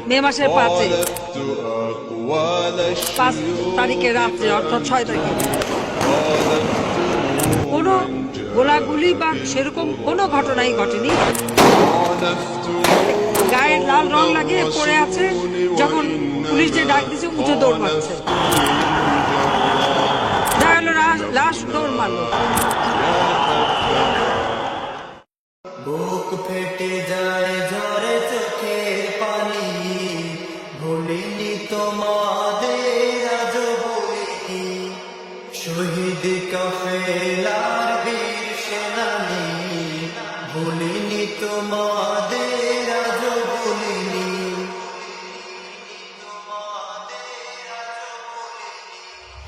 মে মাসের 5 তারিখে রাত্রে, অর্থাৎ 6 তারিখে কোনো গোলাগুলি বা সেরকম কোনো ঘটনাই ঘটেনি। গায়ে লাল রং লাগিয়ে পড়ে আছে, যখন পুলিশ যে ডাক দিচ্ছে উঠে দৌড় মারছে, লাশ দৌড় মারলো। বুক ফেটে যায় ঝরে চোখের পানি, ভুলিনি তোমাদের আজ বলিনি, শহীদ কাফেলা